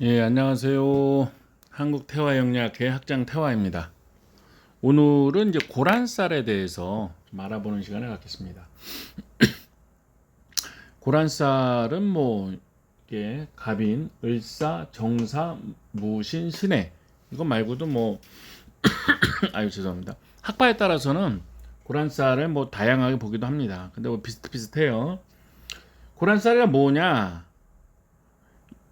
예, 안녕하세요. 한국태화영리학회 학장 태화입니다. 오늘은 이제 고란쌀에 대해서 좀 알아보는 시간을 갖겠습니다. 고란쌀은 뭐 이게 갑인, 을사, 정사, 무신, 신해 이거 말고도 뭐 아유 죄송합니다. 학파에 따라서는 고란쌀을 뭐 다양하게 보기도 합니다. 근데 뭐 비슷비슷해요. 고란쌀이 뭐냐?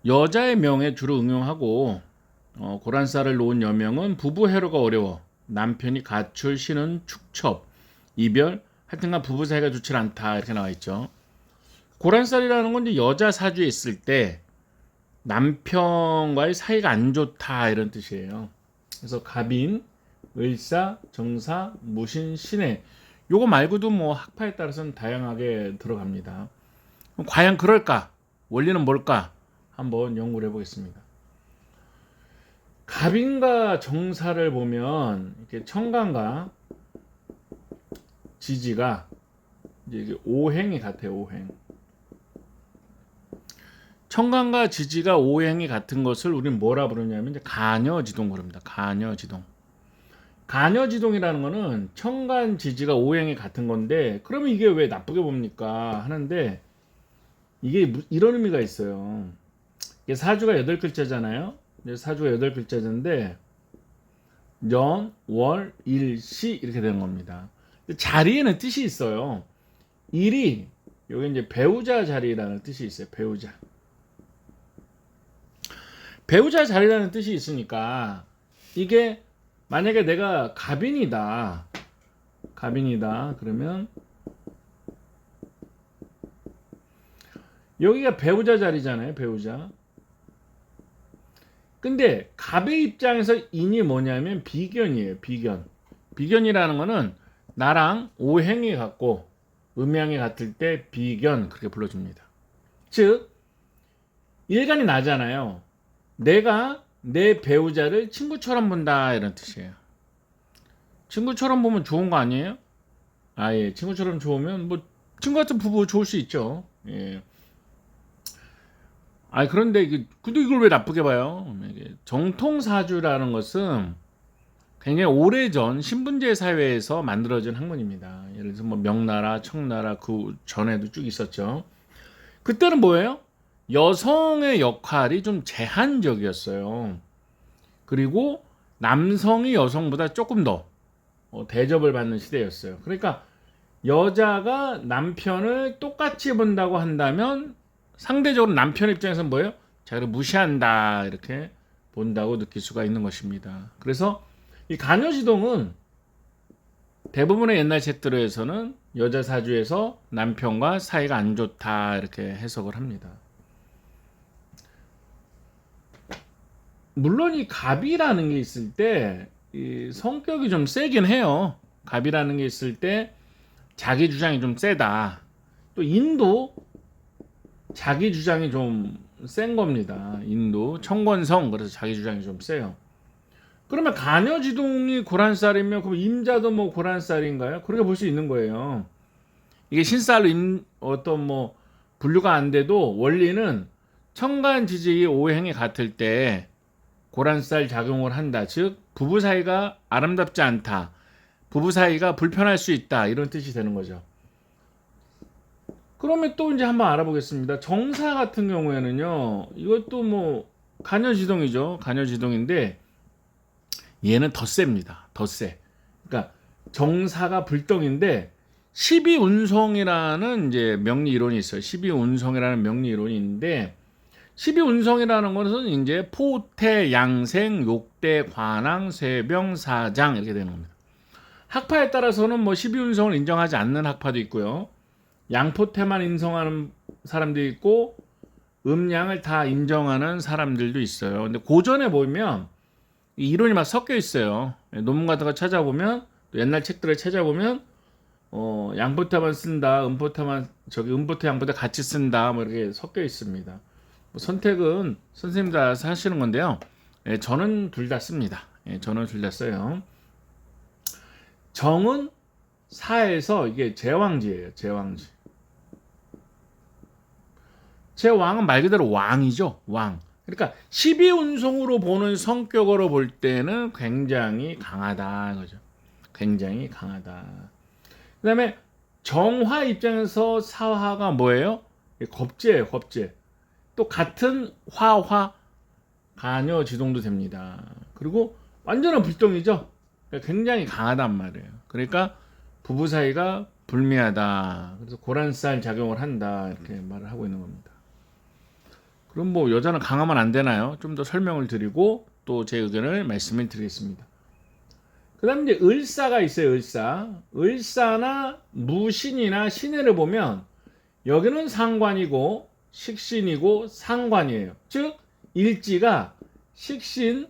여자의 명에 주로 응용하고 고란쌀을 놓은 여명은 부부 해로가 어려워 남편이 가출, 신은 축첩, 이별, 하여튼간 부부 사이가 좋지 않다 이렇게 나와 있죠. 고란쌀이라는 건 이제 여자 사주에 있을 때 남편과의 사이가 안 좋다 이런 뜻이에요. 그래서 갑인, 을사, 정사, 무신, 신해 요거 말고도 뭐 학파에 따라서는 다양하게 들어갑니다. 그럼 과연 그럴까? 원리는 뭘까? 한번 연구를 해보겠습니다. 갑인과 정사를 보면 이렇게 청간과 지지가 이제 오행이 같아요. 오행. 청간과 지지가 오행이 같은 것을 우리는 뭐라 부르냐면 이제 간여지동 그럽니다. 간여지동. 간여지동이라는 거는 청간 지지가 오행이 같은 건데 그러면 이게 왜 나쁘게 봅니까 하는데 이게 이런 의미가 있어요. 이게 사주가 8글자잖아요. 사주가 8글자인데 년, 월, 일, 시 이렇게 되는 겁니다. 자리에는 뜻이 있어요. 일이 여기 이제 배우자 자리라는 뜻이 있어요. 배우자. 배우자 자리라는 뜻이 있으니까 이게 만약에 내가 갑인이다. 갑인이다. 그러면 여기가 배우자 자리잖아요. 배우자. 근데 갑의 입장에서 인이 뭐냐면 비견이에요. 비견. 비견이라는 거는 나랑 오행이 같고 음양이 같을 때 비견 그렇게 불러줍니다. 즉 일간이 나잖아요. 내가 내 배우자를 친구처럼 본다 이런 뜻이에요. 친구처럼 보면 좋은 거 아니에요? 예. 친구처럼 좋으면 뭐 친구 같은 부부 좋을 수 있죠. 예. 그런데 근데 이걸 왜 나쁘게 봐요? 이게 정통사주라는 것은 굉장히 오래전 신분제 사회에서 만들어진 학문입니다. 예를 들어서 뭐 명나라, 청나라 그 전에도 쭉 있었죠. 그때는 뭐예요? 여성의 역할이 좀 제한적이었어요. 그리고 남성이 여성보다 조금 더 대접을 받는 시대였어요. 그러니까 여자가 남편을 똑같이 본다고 한다면 상대적으로 남편 입장에서는 뭐예요? 자기를 무시한다 이렇게 본다고 느낄 수가 있는 것입니다. 그래서 이 간여지동은 대부분의 옛날 책들에서는 여자 사주에서 남편과 사이가 안 좋다 이렇게 해석을 합니다. 물론 이 갑이라는 게 있을 때 이 성격이 좀 세긴 해요. 갑이라는 게 있을 때 자기 주장이 좀 세다. 또 인도 자기 주장이 좀 센 겁니다. 인도 청권성 그래서 자기 주장이 좀 세요. 그러면 간여지동이 고란쌀이면 그럼 임자도 뭐 고란쌀인가요? 그렇게 볼 수 있는 거예요. 이게 신쌀로 어떤 뭐 분류가 안 돼도 원리는 청간지지 오행이 같을 때 고란쌀 작용을 한다. 즉 부부 사이가 아름답지 않다. 부부 사이가 불편할 수 있다. 이런 뜻이 되는 거죠. 그러면 또 이제 한번 알아보겠습니다. 정사 같은 경우에는요. 이것도 뭐 간여지동이죠. 간여지동인데 얘는 더 셉니다. 더 세. 그러니까 정사가 불덩인데 12운성이라는 이제 명리 이론이 있어요. 12운성이라는 명리 이론이 있는데 12운성이라는 것은 이제 포태, 양생, 욕대, 관왕, 쇠병, 사장 이렇게 되는 겁니다. 학파에 따라서는 뭐 12운성을 인정하지 않는 학파도 있고요. 양포태만 인정하는 사람도 있고 음양을 다 인정하는 사람들도 있어요. 근데 고전에 보면 이 이론이 막 섞여 있어요. 논문 같은 거 찾아보면 또 옛날 책들을 찾아보면 양포태만 쓴다, 음포태 양포태 같이 쓴다 뭐 이렇게 섞여 있습니다. 뭐 선택은 선생님들 알아서 하시는 건데요. 저는 둘 다 씁니다. 저는 둘 다 써요. 정은 사에서 이게 제왕지예요. 제왕지. 제왕은 말 그대로 왕이죠. 왕. 그러니까 12운송으로 보는 성격으로 볼 때는 굉장히 강하다 거죠. 굉장히 강하다. 그다음에 정화 입장에서 사화가 뭐예요? 겁재예요, 겁재. 또 같은 화화 간여 지동도 됩니다. 그리고 완전한 불동이죠. 그러니까 굉장히 강하단 말이에요. 그러니까 부부 사이가 불미하다. 그래서 고란살 작용을 한다. 이렇게 말을 하고 있는 겁니다. 그럼 뭐 여자는 강하면 안 되나요? 좀 더 설명을 드리고 또 제 의견을 말씀을 드리겠습니다. 그 다음에 이제 을사가 있어요. 을사나 무신이나 신해를 보면 여기는 상관이고 식신이고 상관이에요. 즉 일지가 식신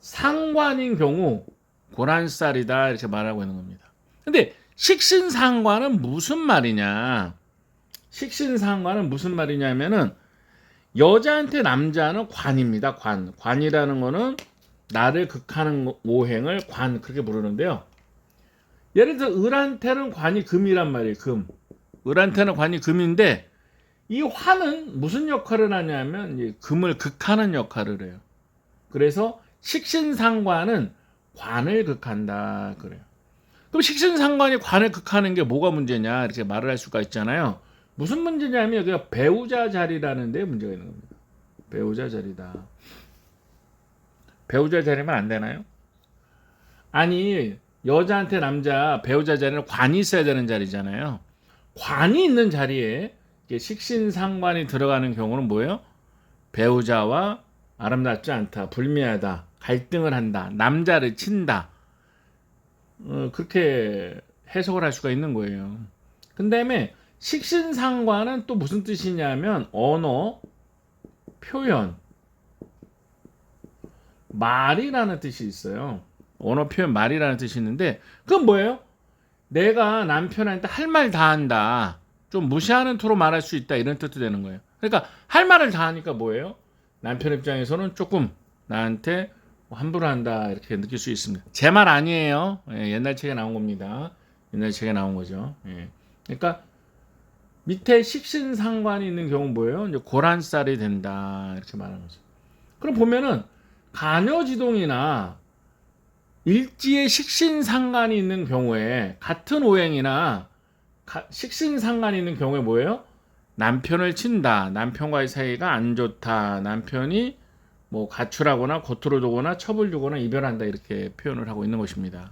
상관인 경우 고란살이다 이렇게 말하고 있는 겁니다. 근데 식신상관은 무슨 말이냐? 식신상관은 무슨 말이냐면은 여자한테 남자는 관입니다. 관이라는 거는 나를 극하는 오행을 관 그렇게 부르는데요. 예를 들어 을한테는 관이 금이란 말이에요. 금. 을한테는 관이 금인데 이 화는 무슨 역할을 하냐면 금을 극하는 역할을 해요. 그래서 식신상관은 관을 극한다 그래요. 그럼 식신상관이 관을 극하는 게 뭐가 문제냐 이렇게 말을 할 수가 있잖아요. 무슨 문제냐면 여기가 배우자 자리라는 데 문제가 있는 겁니다. 배우자 자리다. 배우자 자리면 안 되나요? 아니 여자한테 남자 배우자 자리는 관이 있어야 되는 자리잖아요. 관이 있는 자리에 식신상관이 들어가는 경우는 뭐예요? 배우자와 아름답지 않다, 불미하다, 갈등을 한다, 남자를 친다. 그렇게 해석을 할 수가 있는 거예요. 그 다음에 식신상관은 또 무슨 뜻이냐면 언어, 표현, 말이라는 뜻이 있어요. 언어, 표현, 말이라는 뜻이 있는데 그건 뭐예요? 내가 남편한테 할 말 다 한다. 좀 무시하는 투로 말할 수 있다. 이런 뜻도 되는 거예요. 그러니까 할 말을 다 하니까 뭐예요? 남편 입장에서는 조금 나한테 함부로 한다. 이렇게 느낄 수 있습니다. 제 말 아니에요. 예, 옛날 책에 나온 겁니다. 옛날 책에 나온 거죠. 예. 그러니까 밑에 식신상관이 있는 경우 뭐예요? 이제 고란살이 된다. 이렇게 말하는 거죠. 그럼 보면은 간여지동이나 일지에 식신상관이 있는 경우에 같은 오행이나 식신상관이 있는 경우에 뭐예요? 남편을 친다. 남편과의 사이가 안 좋다. 남편이 뭐 가출하거나 고토를 두거나 처벌 주거나 이별한다. 이렇게 표현을 하고 있는 것입니다.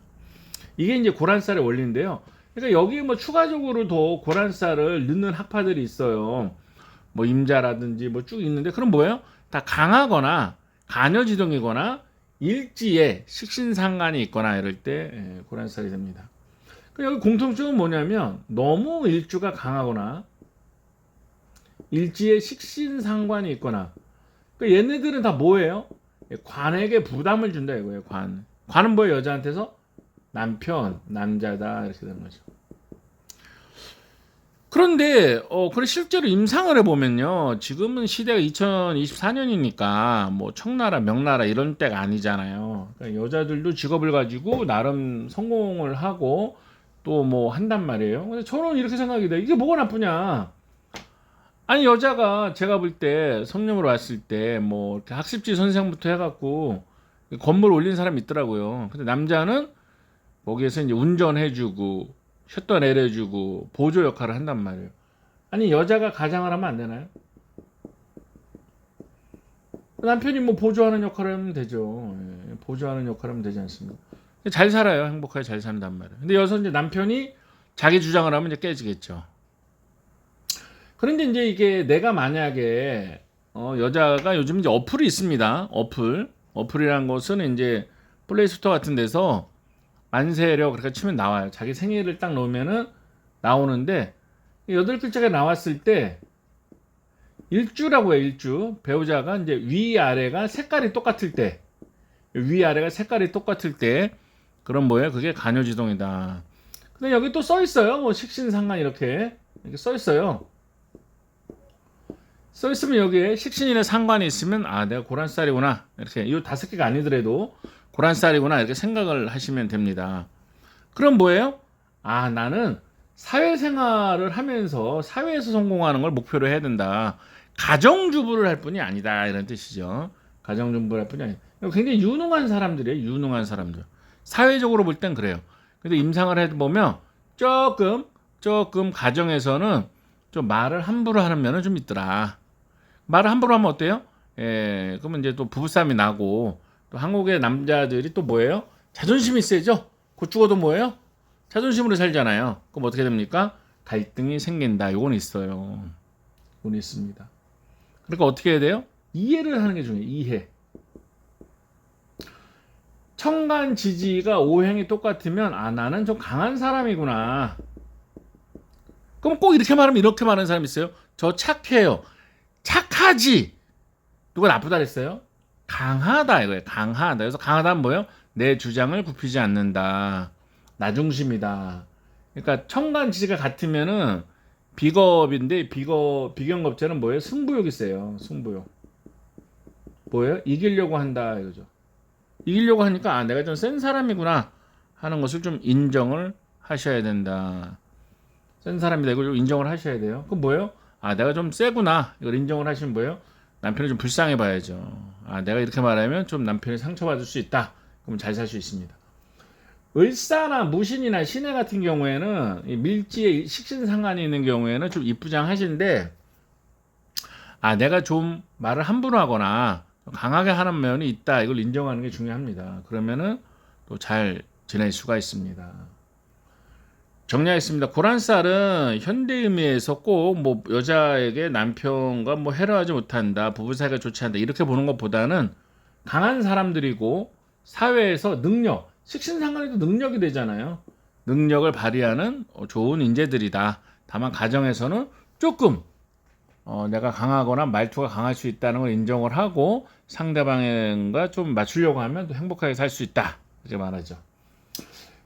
이게 이제 고란살의 원리인데요. 그러니까 여기 뭐 추가적으로도 고란살을 넣는 학파들이 있어요. 뭐 임자라든지 뭐 쭉 있는데 그럼 뭐예요? 다 강하거나 간여지동이거나 일지에 식신상관이 있거나 이럴 때 고란살이 됩니다. 여기 공통점은 뭐냐면 너무 일주가 강하거나 일지에 식신상관이 있거나 그러니까 얘네들은 다 뭐예요? 관에게 부담을 준다 이거예요. 관은 뭐예요? 여자한테서 남편, 남자다 이렇게 되는 거죠. 그런데 그래 실제로 임상을 해보면요. 지금은 시대가 2024년이니까 뭐 청나라, 명나라 이런 때가 아니잖아요. 그러니까 여자들도 직업을 가지고 나름 성공을 하고 또 뭐 한단 말이에요. 근데 저는 이렇게 생각이 돼요. 이게 뭐가 나쁘냐? 아니 여자가 제가 볼 때 성령으로 왔을 때 뭐 이렇게 학습지 선생부터 해갖고 건물 올린 사람 있더라고요. 근데 남자는 거기에서 이제 운전해주고 셔터 내려주고 보조 역할을 한단 말이에요. 아니 여자가 가장을 하면 안 되나요? 남편이 뭐 보조하는 역할을 하면 되죠. 예, 보조하는 역할을 하면 되지 않습니까? 잘 살아요. 행복하게 잘 산단 말이에요. 근데 여기서 이제 남편이 자기 주장을 하면 이제 깨지겠죠. 그런데 이제 이게 내가 만약에 여자가 요즘 이제 어플이 있습니다. 어플이라는 것은 이제 플레이스토어 같은 데서 만세력 그렇게 치면 나와요. 자기 생일을 딱 넣으면은 나오는데 8글자가 나왔을 때 일주라고 해요. 일주. 배우자가 이제 위아래가 색깔이 똑같을 때 위아래가 색깔이 똑같을 때 그럼 뭐예요? 그게 간여지동이다. 근데 여기 또 써 있어요. 뭐 식신상관 이렇게 써 있어요. 써 있으면 여기에 식신이나 상관이 있으면 아 내가 고란살이구나 이렇게 이 5개가 아니더라도 고란살이구나 이렇게 생각을 하시면 됩니다. 그럼 뭐예요? 아 나는 사회생활을 하면서 사회에서 성공하는 걸 목표로 해야 된다. 가정주부를 할 뿐이 아니다 이런 뜻이죠. 가정주부를 할 뿐이 아니다. 굉장히 유능한 사람들이에요. 유능한 사람들. 사회적으로 볼 땐 그래요. 근데 임상을 해보면 조금 가정에서는 좀 말을 함부로 하는 면은 좀 있더라. 말을 함부로 하면 어때요? 그러면 이제 또 부부싸움이 나고, 또 한국의 남자들이 또 뭐예요? 자존심이 세죠? 곧 죽어도 뭐예요? 자존심으로 살잖아요. 그럼 어떻게 됩니까? 갈등이 생긴다. 이건 있어요. 이건 있습니다. 그러니까 어떻게 해야 돼요? 이해를 하는 게 중요해요. 이해. 청간 지지가 오행이 똑같으면 나는 좀 강한 사람이구나. 그럼 꼭 이렇게 말하면 이렇게 말하는 사람이 있어요. 저 착해요. 착하지. 누가 나쁘다 그랬어요? 강하다 이거예요. 강하다. 그래서 강하다는 뭐예요? 내 주장을 굽히지 않는다. 나 중심이다. 그러니까 청간 지지가 같으면은 비겁인데 비경겁자는 뭐예요? 승부욕이 세요. 승부욕. 뭐예요? 이기려고 한다 이거죠. 이기려고 하니까 내가 좀 센 사람이구나 하는 것을 좀 인정을 하셔야 된다. 센 사람이다 이걸 좀 인정을 하셔야 돼요. 그럼 뭐예요? 내가 좀 세구나 이걸 인정을 하시면 뭐예요? 남편이 좀 불쌍해 봐야죠. 내가 이렇게 말하면 좀 남편이 상처받을 수 있다. 그럼 잘 살 수 있습니다. 을사나 무신이나 신해 같은 경우에는 밀지에 식신상관이 있는 경우에는 좀 이쁘장하신데 내가 좀 말을 함부로 하거나 강하게 하는 면이 있다. 이걸 인정하는 게 중요합니다. 그러면은 또 잘 지낼 수가 있습니다. 정리하겠습니다. 고란쌀은 현대 의미에서 꼭 뭐 여자에게 남편과 뭐 해로하지 못한다, 부부 사이가 좋지 않다 이렇게 보는 것보다는 강한 사람들이고 사회에서 능력, 식신상관에도 능력이 되잖아요. 능력을 발휘하는 좋은 인재들이다. 다만 가정에서는 조금 내가 강하거나 말투가 강할 수 있다는 걸 인정을 하고 상대방과 좀 맞추려고 하면 또 행복하게 살 수 있다. 이렇게 말하죠.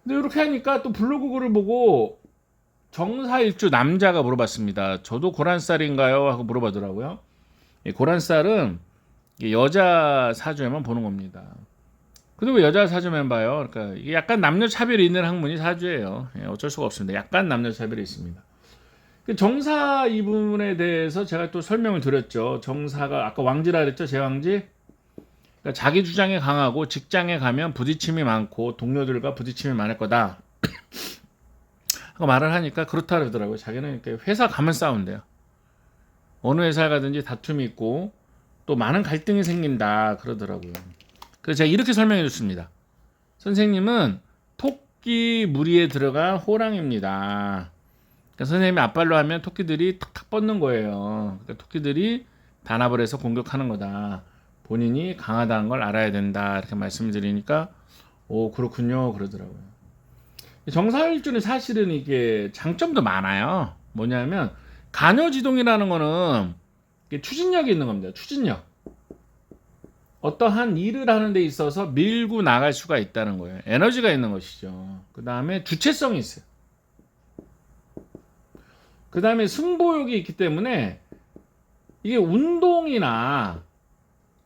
근데 이렇게 하니까 또 블로그 글을 보고 정사일주 남자가 물어봤습니다. 저도 고란쌀인가요? 하고 물어보더라고요. 고란쌀은 여자 사주에만 보는 겁니다. 근데 왜 여자 사주만 봐요? 그러니까 이게 약간 남녀 차별이 있는 학문이 사주예요. 어쩔 수가 없습니다. 약간 남녀 차별이 있습니다. 정사 이 부분에 대해서 제가 또 설명을 드렸죠. 정사가 아까 왕지라 그랬죠. 제왕지. 그러니까 자기 주장이 강하고 직장에 가면 부딪힘이 많고 동료들과 부딪힘이 많을 거다. 하고 말을 하니까 그렇다 그러더라고요. 자기는 회사 가면 싸운대요. 어느 회사에 가든지 다툼이 있고 또 많은 갈등이 생긴다 그러더라고요. 그래서 제가 이렇게 설명해 줬습니다. 선생님은 토끼 무리에 들어간 호랑입니다. 그러니까 선생님이 앞발로 하면 토끼들이 탁탁 뻗는 거예요. 그러니까 토끼들이 단합을 해서 공격하는 거다. 본인이 강하다는 걸 알아야 된다. 이렇게 말씀드리니까 그렇군요. 그러더라고요. 정사일주는 사실은 이게 장점도 많아요. 뭐냐면 간여지동이라는 거는 추진력이 있는 겁니다. 추진력. 어떠한 일을 하는 데 있어서 밀고 나갈 수가 있다는 거예요. 에너지가 있는 것이죠. 그 다음에 주체성이 있어요. 그 다음에 승부욕이 있기 때문에 이게 운동이나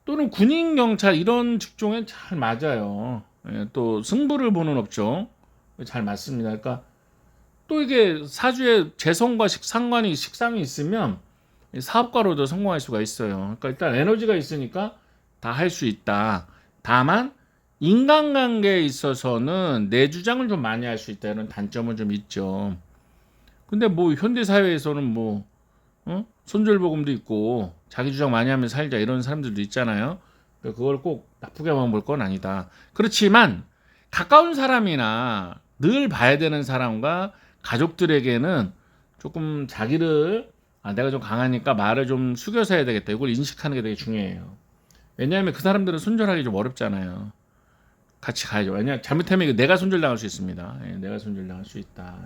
또는 군인, 경찰 이런 직종에 잘 맞아요. 또 승부를 보는 업종 잘 맞습니다. 그러니까 또 이게 사주에 재성과 식상이 있으면 사업가로도 성공할 수가 있어요. 그러니까 일단 에너지가 있으니까 다 할 수 있다. 다만 인간관계에 있어서는 내 주장을 좀 많이 할 수 있다는 단점은 좀 있죠. 근데 뭐 현대 사회에서는 손절보금도 있고 자기 주장 많이 하면 살자 이런 사람들도 있잖아요. 그걸 꼭 나쁘게만 볼 건 아니다. 그렇지만 가까운 사람이나 늘 봐야 되는 사람과 가족들에게는 조금 자기를 내가 좀 강하니까 말을 좀 숙여서 해야 되겠다. 이걸 인식하는 게 되게 중요해요. 왜냐하면 그 사람들은 손절하기 좀 어렵잖아요. 같이 가야죠. 왜냐하면 잘못하면 내가 손절당할 수 있습니다. 내가 손절당할 수 있다.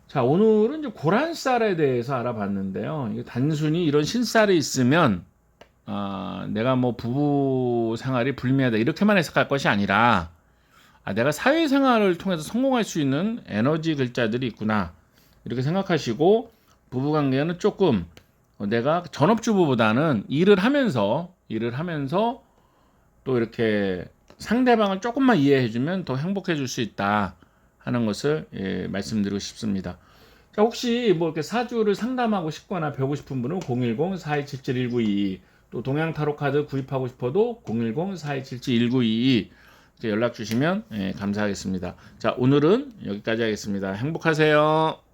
자, 오늘은 이제 고란쌀에 대해서 알아봤는데요. 이게 단순히 이런 신쌀이 있으면 내가 뭐 부부 생활이 불미하다 이렇게만 해석할 것이 아니라 내가 사회생활을 통해서 성공할 수 있는 에너지 글자들이 있구나 이렇게 생각하시고 부부관계는 조금 내가 전업주부보다는 일을 하면서 또 이렇게 상대방을 조금만 이해해주면 더 행복해질 수 있다 하는 것을 말씀드리고 싶습니다. 자, 혹시 뭐 이렇게 사주를 상담하고 싶거나 배우고 싶은 분은 010-4277-1922 또 동양 타로 카드 구입하고 싶어도 010-4277-1922 이제 연락 주시면 예, 감사하겠습니다. 자, 오늘은 여기까지 하겠습니다. 행복하세요.